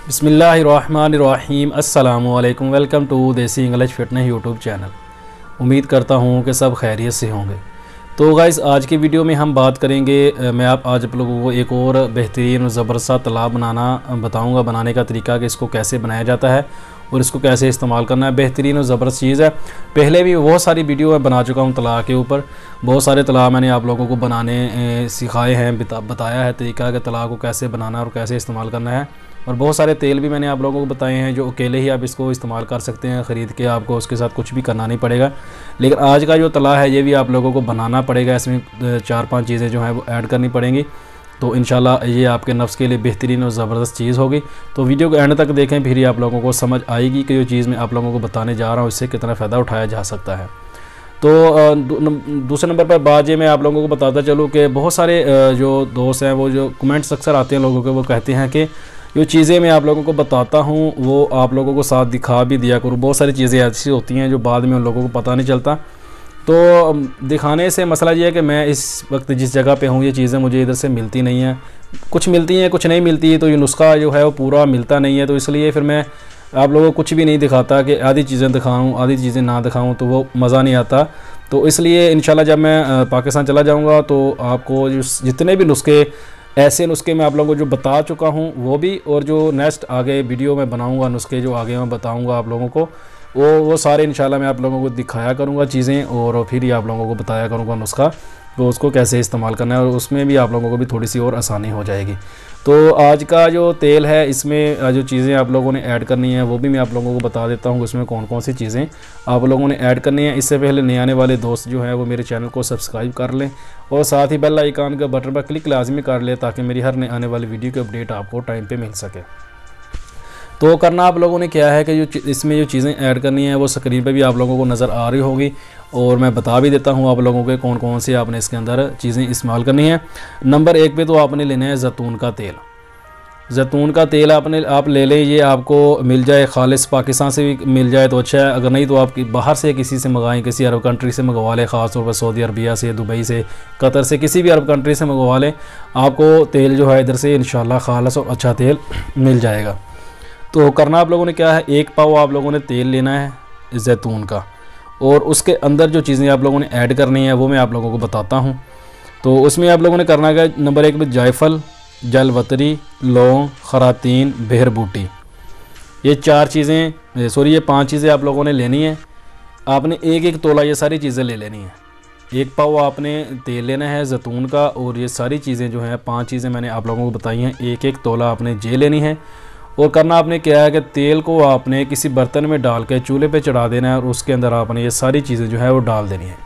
बिस्मिल्लाहिर्रहमानिर्रहीम अस्सलामुअलैकुम। Welcome to देसी इंग्लिश फिटनेस यूट्यूब चैनल। उम्मीद करता हूँ कि सब खैरियत से होंगे। तो गाइस, आज की वीडियो में हम बात करेंगे, मैं आज आप लोगों को एक और बेहतरीन और ज़बरदस्त तालाब बताऊँगा, बनाने का तरीका कि इसको कैसे बनाया जाता है और इसको कैसे इस्तेमाल करना है। बेहतरीन और ज़बरदस्त चीज़ है। पहले भी बहुत सारी वीडियो मैं बना चुका हूँ तालाब के ऊपर। बहुत सारे तालाब मैंने आप लोगों को बनाने सिखाए हैं, बताया है तरीका कि तालाब को कैसे बनाना और कैसे इस्तेमाल करना है। और बहुत सारे तेल भी मैंने आप लोगों को बताए हैं जो अकेले ही आप इसको इस्तेमाल कर सकते हैं ख़रीद के, आपको उसके साथ कुछ भी करना नहीं पड़ेगा। लेकिन आज का जो तला है ये भी आप लोगों को बनाना पड़ेगा। इसमें 4-5 चीज़ें जो हैं वो ऐड करनी पड़ेंगी। तो इंशाल्लाह ये आपके नफ्स के लिए बेहतरीन और ज़बरदस्त चीज़ होगी। तो वीडियो को एंड तक देखें, फिर ही आप लोगों को समझ आएगी कि जो चीज़ मैं आप लोगों को बताने जा रहा हूँ इससे कितना फ़ायदा उठाया जा सकता है। तो दूसरे नंबर पर बात ये मैं आप लोगों को बताता चलूँ कि बहुत सारे जो दोस्त हैं वो जो कमेंट्स अक्सर आते हैं लोगों के, वो कहते हैं कि जो चीज़ें मैं आप लोगों को बताता हूँ वो आप लोगों को साथ दिखा भी दिया करूँ। बहुत सारी चीज़ें ऐसी होती हैं जो बाद में उन लोगों को पता नहीं चलता। तो दिखाने से मसला ये है कि मैं इस वक्त जिस जगह पे हूँ ये चीज़ें मुझे इधर से मिलती नहीं हैं, कुछ मिलती हैं कुछ नहीं मिलती, तो ये नुस्खा जो है वो पूरा मिलता नहीं है। तो इसलिए फिर मैं आप लोगों को कुछ भी नहीं दिखाता कि आधी चीज़ें दिखाऊँ आधी चीज़ें ना दिखाऊँ, तो वो मज़ा नहीं आता। तो इसलिए इंशाल्लाह जब मैं पाकिस्तान चला जाऊँगा तो आपको जितने भी नुस्खे, ऐसे नुस्खे मैं आप लोगों को जो बता चुका हूँ वो भी, और जो नेक्स्ट आगे वीडियो में बनाऊँगा नुस्खे जो आगे मैं बताऊँगा आप लोगों को, वो सारे इंशाल्लाह मैं आप लोगों को दिखाया करूँगा चीज़ें, और फिर ही आप लोगों को बताया करूँगा नुस्खा तो उसको कैसे इस्तेमाल करना है, और उसमें भी आप लोगों को भी थोड़ी सी और आसानी हो जाएगी। तो आज का जो तेल है इसमें जो चीज़ें आप लोगों ने ऐड करनी है वो भी मैं आप लोगों को बता देता हूँ उसमें कौन कौन सी चीज़ें आप लोगों ने ऐड करनी है। इससे पहले नए आने वाले दोस्त जो हैं वो मेरे चैनल को सब्सक्राइब कर लें और साथ ही बेल आइकन का बटन पर क्लिक लाजमी कर लें ताकि मेरी हर नए आने वाली वीडियो की अपडेट आपको टाइम पर मिल सके। तो करना आप लोगों ने क्या है कि जो इसमें जो चीज़ें ऐड करनी है वो स्क्रीन पे भी आप लोगों को नज़र आ रही होगी, और मैं बता भी देता हूँ आप लोगों के कौन कौन से आपने इसके अंदर चीज़ें इस्तेमाल करनी है। नंबर 1 पे तो आपने लेना है जैतून का तेल। जैतून का तेल आप ले लें, ये आपको मिल जाए खालिस पाकिस्तान से भी मिल जाए तो अच्छा है, अगर नहीं तो आप बाहर से किसी से मंगाएं, किसी अरब कंट्री से मंगवा लें, ख़ास तौर पर सऊदी अरबिया से, दुबई से, कतर से, किसी भी अरब कंट्री से मंगवा लें। आपको तेल जो है इधर से इंशाल्लाह खालिस और अच्छा तेल मिल जाएगा। तो करना आप लोगों ने क्या है, 1 पाव आप लोगों ने तेल लेना है जैतून का, और उसके अंदर जो चीज़ें आप लोगों ने ऐड करनी है वो मैं आप लोगों को बताता हूँ। तो उसमें आप लोगों ने करना है नंबर 1 पे जायफल, जलवतरी, लौंग, खरातीन, बेहर बूटी, ये 5 चीज़ें आप लोगों ने लेनी है। आपने 1-1 तोला ये सारी चीज़ें ले लेनी है। 1 पाव आपने तेल लेना है जैतून का, और ये सारी चीज़ें जो हैं 5 चीज़ें मैंने आप लोगों को बताई हैं, 1-1 तोला आपने जे लेनी है। और करना आपने क्या है कि तेल को आपने किसी बर्तन में डाल के चूल्हे पे चढ़ा देना है, और उसके अंदर आपने ये सारी चीज़ें जो है वो डाल देनी है।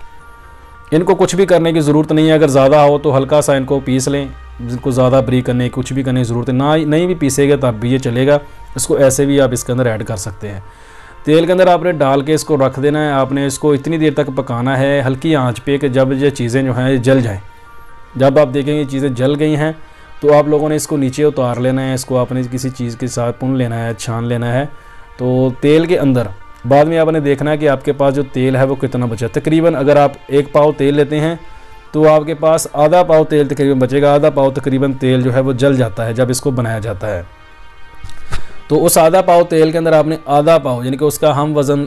इनको कुछ भी करने की ज़रूरत नहीं है। अगर ज़्यादा हो तो हल्का सा इनको पीस लें, जिनको ज़्यादा बारीक करने कुछ भी करने की ज़रूरत है ना, नहीं भी पीसेगा तब भी ये चलेगा। इसको ऐसे भी आप इसके अंदर ऐड कर सकते हैं। तेल के अंदर आपने डाल के इसको रख देना है। आपने इसको इतनी देर तक पकाना है हल्की आँच पे कि जब ये चीज़ें जो हैं जल जाएँ। जब आप देखेंगे चीज़ें जल गई हैं तो आप लोगों ने इसको नीचे उतार लेना है। इसको आपने किसी चीज़ के साथ पुन लेना है, छान लेना है। तो तेल के अंदर बाद में आपने देखना है कि आपके पास जो तेल है वो कितना बचा। तकरीबन अगर आप 1 पाव तेल लेते हैं तो आपके पास आधा पाव तेल तकरीबन बचेगा। आधा पाव तकरीबन तेल जो है वो जल जाता है जब इसको बनाया जाता है। तो उस आधा पाव तेल के अंदर आपने आधा पाव, यानी कि उसका हम वज़न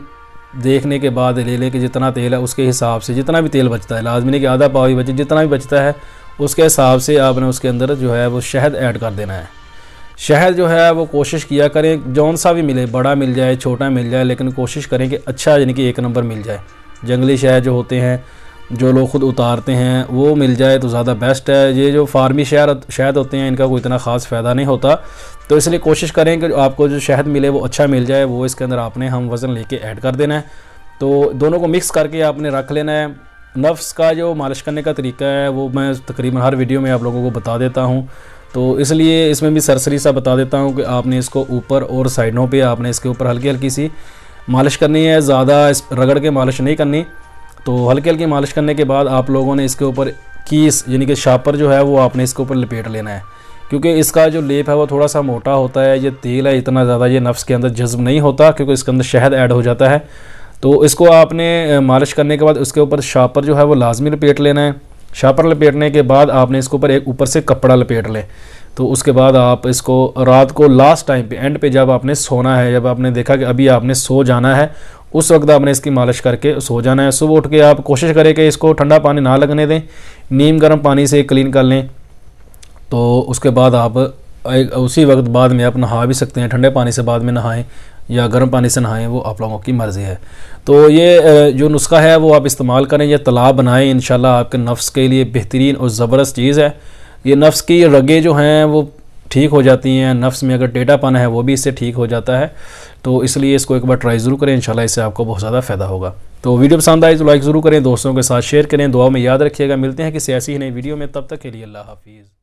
देखने के बाद ले लें कि जितना तेल है उसके हिसाब से जितना भी तेल बचता है, लाजमी नहीं कि आधा पाव ही बचे, जितना भी बचता है उसके हिसाब से आपने उसके अंदर जो है वो शहद ऐड कर देना है। शहद जो है वो कोशिश किया करें जौन सा भी मिले, बड़ा मिल जाए छोटा मिल जाए, लेकिन कोशिश करें कि अच्छा यानी कि 1 नंबर मिल जाए। जंगली शहद जो होते हैं जो लोग ख़ुद उतारते हैं वो मिल जाए तो ज़्यादा बेस्ट है। ये जो फार्मी शहद होते हैं इनका कोई इतना ख़ास फ़ायदा नहीं होता। तो इसलिए कोशिश करें कि आपको जो शहद मिले वो अच्छा मिल जाए, वो इसके अंदर आपने हम वज़न लेके ऐड कर देना है। तो दोनों को मिक्स करके आपने रख लेना है। नफ्स का जो मालिश करने का तरीका है वो मैं तकरीबन हर वीडियो में आप लोगों को बता देता हूँ, तो इसलिए इसमें भी सरसरी सा बता देता हूँ कि आपने इसको ऊपर और साइडों पे आपने इसके ऊपर हल्की हल्की सी मालिश करनी है, ज़्यादा रगड़ के मालिश नहीं करनी। तो हल्की हल्की मालिश करने के बाद आप लोगों ने इसके ऊपर कीस यानी कि शापर जो है वो आपने इसके ऊपर लपेट लेना है, क्योंकि इसका जो लेप है वो थोड़ा सा मोटा होता है। ये तेल है इतना ज़्यादा ये नफ्स के अंदर जज्ब नहीं होता क्योंकि इसके अंदर शहद ऐड हो जाता है। तो इसको आपने मालिश करने के बाद उसके ऊपर शापर जो है वो लाजमी लपेट लेना है। शापर लपेटने के बाद आपने इसके ऊपर एक ऊपर से कपड़ा लपेट लें। तो उसके बाद आप इसको रात को लास्ट टाइम पे एंड पे जब आपने सोना है, जब आपने देखा कि अभी आपने सो जाना है, उस वक्त आपने इसकी मालिश करके सो जाना है। सुबह उठ के आप कोशिश करें कि इसको ठंडा पानी ना लगने दें, नीम गर्म पानी से क्लीन कर लें। तो उसके बाद आप उसी वक्त बाद में आप नहा भी सकते हैं, ठंडे पानी से बाद में नहाएं या गर्म पानी से नहाएं, वो आप लोगों की मर्ज़ी है। तो ये जो नुस्खा है वो आप इस्तेमाल करें, ये तालाब बनाएं, इंशाल्लाह आपके नफ्स के लिए बेहतरीन और ज़बरदस्त चीज़ है। ये नफ्स की रगें जो हैं वो ठीक हो जाती हैं, नफ्स में अगर टेढ़ापन है वो भी इससे ठीक हो जाता है। तो इसलिए इसको एक बार ट्राई ज़रूर करें, इंशाल्लाह इससे आपको बहुत ज़्यादा फ़ायदा होगा। तो वीडियो पसंद आए तो लाइक ज़रूर करें, दोस्तों के साथ शेयर करें, दुआ में याद रखिएगा। मिलते हैं किसी ऐसी ही नई वीडियो में, तब तक के लिए अल्लाह हाफिज़।